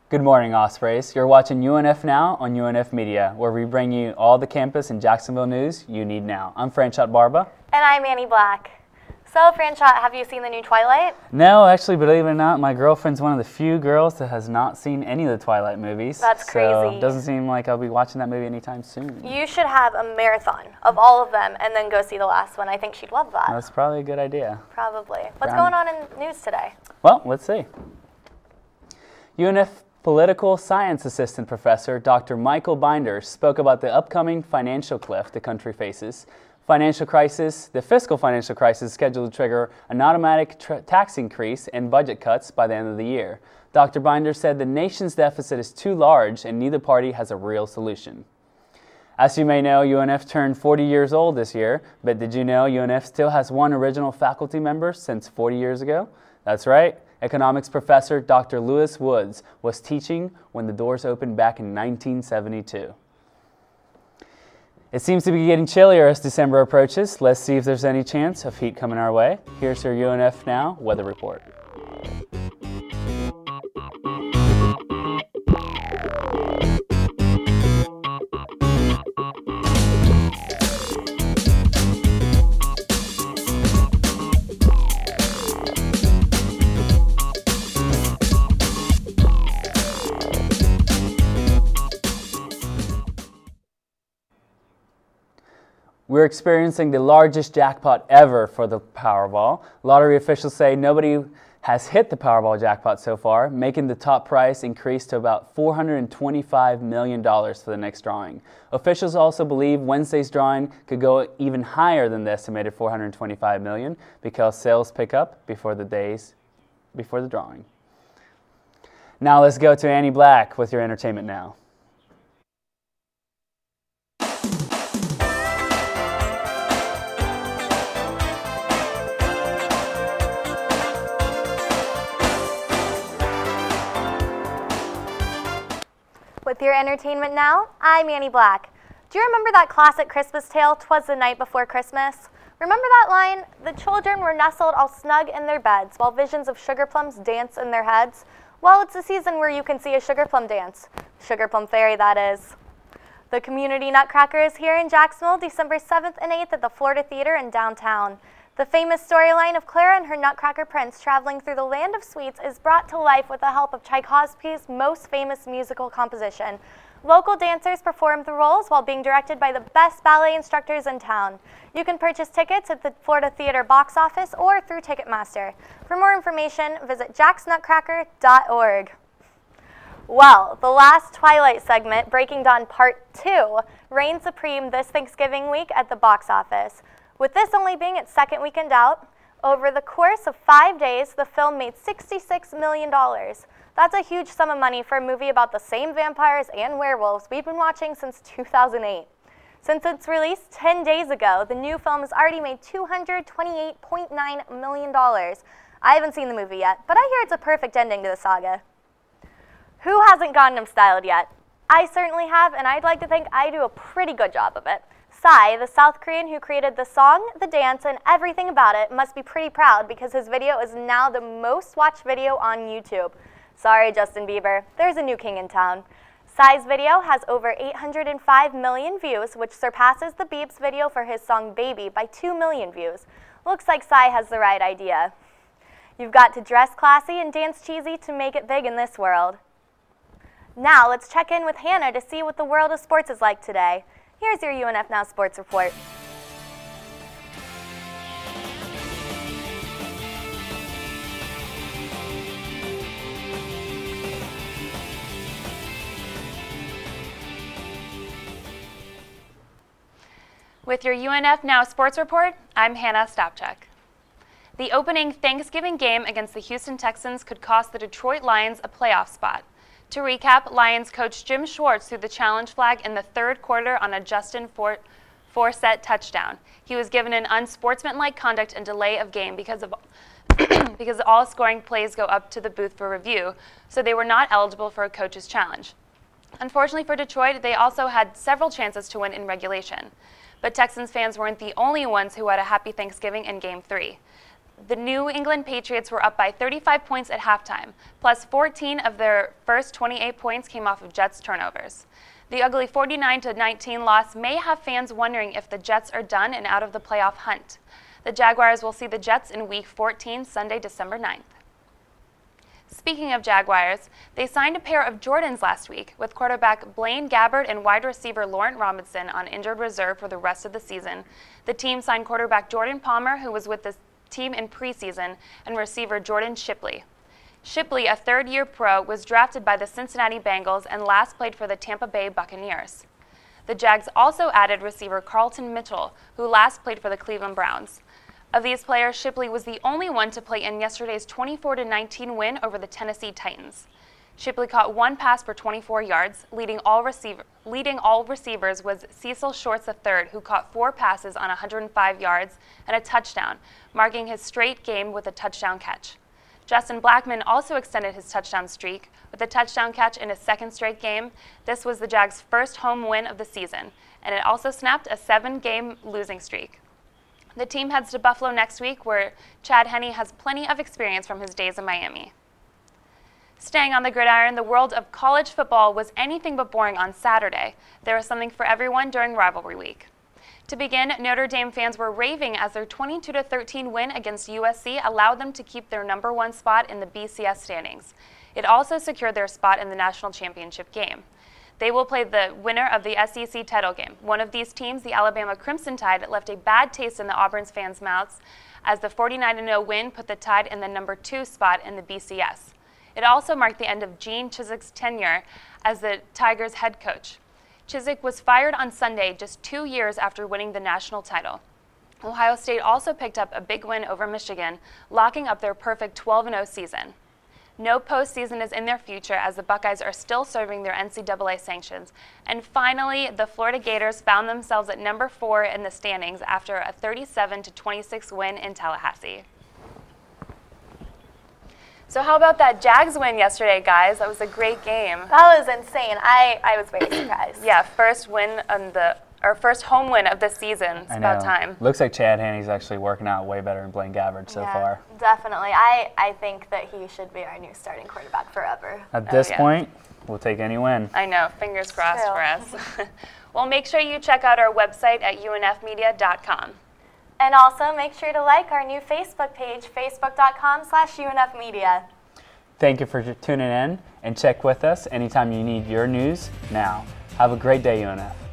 Good morning, Ospreys. You're watching UNF Now on UNF Media, where we bring you all the campus and Jacksonville news you need now. I'm Franchot Barba. And I'm Annie Black. So, Franchot, have you seen the new Twilight? No, actually, believe it or not, my girlfriend's one of the few girls that has not seen any of the Twilight movies. That's crazy. So it doesn't seem like I'll be watching that movie anytime soon. You should have a marathon of all of them and then go see the last one. I think she'd love that. That's probably a good idea. Probably. What's going on in news today? Well, let's see. UNF Political Science Assistant Professor Dr. Michael Binder spoke about the upcoming financial cliff the country faces. The fiscal financial crisis is scheduled to trigger an automatic tax increase and budget cuts by the end of the year. Dr. Binder said the nation's deficit is too large and neither party has a real solution. As you may know, UNF turned 40 years old this year, but did you know UNF still has one original faculty member since 40 years ago? That's right. Economics professor Dr. Lewis Woods was teaching when the doors opened back in 1972. It seems to be getting chillier as December approaches. Let's see if there's any chance of heat coming our way. Here's your UNF Now weather report. We're experiencing the largest jackpot ever for the Powerball. Lottery officials say nobody has hit the Powerball jackpot so far, making the top price increase to about $425 million for the next drawing. Officials also believe Wednesday's drawing could go even higher than the estimated $425 million because sales pick up before the drawing. Now let's go to Annie Black with your entertainment now. With your entertainment now, I'm Annie Black. Do you remember that classic Christmas tale, "'Twas the Night Before Christmas"? Remember that line? The children were nestled all snug in their beds, while visions of sugar plums dance in their heads. Well, it's a season where you can see a sugar plum dance. Sugar Plum Fairy, that is. The Community Nutcracker is here in Jacksonville, December 7th and 8th at the Florida Theater in downtown. The famous storyline of Clara and her Nutcracker prince traveling through the land of sweets is brought to life with the help of Tchaikovsky's most famous musical composition. Local dancers perform the roles while being directed by the best ballet instructors in town. You can purchase tickets at the Florida Theater box office or through Ticketmaster. For more information, visit jacksnutcracker.org. Well, the last Twilight segment, Breaking Dawn Part 2, reigned supreme this Thanksgiving week at the box office. With this only being its second weekend out, over the course of 5 days, the film made $66 million. That's a huge sum of money for a movie about the same vampires and werewolves we've been watching since 2008. Since its release 10 days ago, the new film has already made $228.9 million. I haven't seen the movie yet, but I hear it's a perfect ending to the saga. Who hasn't Gangnam Styled yet? I certainly have, and I'd like to think I do a pretty good job of it. Psy, the South Korean who created the song, the dance, and everything about it, must be pretty proud because his video is now the most watched video on YouTube. Sorry, Justin Bieber, there's a new king in town. Psy's video has over 805 million views, which surpasses the Biebs video for his song Baby by 2 million views. Looks like Psy has the right idea. You've got to dress classy and dance cheesy to make it big in this world. Now let's check in with Hannah to see what the world of sports is like today. Here's your UNF Now Sports Report. With your UNF Now Sports Report, I'm Hannah Stopchuk. The opening Thanksgiving game against the Houston Texans could cost the Detroit Lions a playoff spot. To recap, Lions coach Jim Schwartz threw the challenge flag in the third quarter on a Justin Forsett touchdown. He was given an unsportsmanlike conduct and delay of game because all scoring plays go up to the booth for review, so they were not eligible for a coach's challenge. Unfortunately for Detroit, they also had several chances to win in regulation. But Texans fans weren't the only ones who had a happy Thanksgiving in Game 3. The New England Patriots were up by 35 points at halftime, plus 14 of their first 28 points came off of Jets turnovers. The ugly 49-19 loss may have fans wondering if the Jets are done and out of the playoff hunt. The Jaguars will see the Jets in Week 14, Sunday, December 9th. Speaking of Jaguars, they signed a pair of Jordans last week, with quarterback Blaine Gabbert and wide receiver Laurent Robinson on injured reserve for the rest of the season. The team signed quarterback Jordan Palmer, who was with the team in preseason, and receiver Jordan Shipley. Shipley, a third-year pro, was drafted by the Cincinnati Bengals and last played for the Tampa Bay Buccaneers. The Jags also added receiver Carlton Mitchell, who last played for the Cleveland Browns. Of these players, Shipley was the only one to play in yesterday's 24-19 win over the Tennessee Titans. Shipley caught one pass for 24 yards. Leading all receivers was Cecil Shorts III, who caught 4 passes on 105 yards and a touchdown, marking his straight game with a touchdown catch. Justin Blackmon also extended his touchdown streak with a touchdown catch in his second straight game. This was the Jags' first home win of the season, and it also snapped a 7-game losing streak. The team heads to Buffalo next week, where Chad Henne has plenty of experience from his days in Miami. Staying on the gridiron, the world of college football was anything but boring on Saturday. There was something for everyone during rivalry week. To begin, Notre Dame fans were raving as their 22-13 win against USC allowed them to keep their #1 spot in the BCS standings. It also secured their spot in the national championship game. They will play the winner of the SEC title game. One of these teams, the Alabama Crimson Tide, left a bad taste in the Auburn's fans' mouths as the 49-0 win put the Tide in the #2 spot in the BCS. It also marked the end of Gene Chizik's tenure as the Tigers' head coach. Chizik was fired on Sunday just 2 years after winning the national title. Ohio State also picked up a big win over Michigan, locking up their perfect 12-0 season. No postseason is in their future as the Buckeyes are still serving their NCAA sanctions. And finally, the Florida Gators found themselves at #4 in the standings after a 37-26 win in Tallahassee. So how about that Jags win yesterday, guys? That was a great game. That was insane. I was very surprised. Yeah, first home win of the season. It's about time. Looks like Chad Henne's actually working out way better than Blaine Gabbert so far. Definitely. I think that he should be our new starting quarterback forever. At this point, we'll take any win. I know. Fingers crossed for us. Well, make sure you check out our website at unfmedia.com. And also make sure to like our new Facebook page, facebook.com/UNF Media. Thank you for tuning in, and check with us anytime you need your news now. Have a great day, UNF.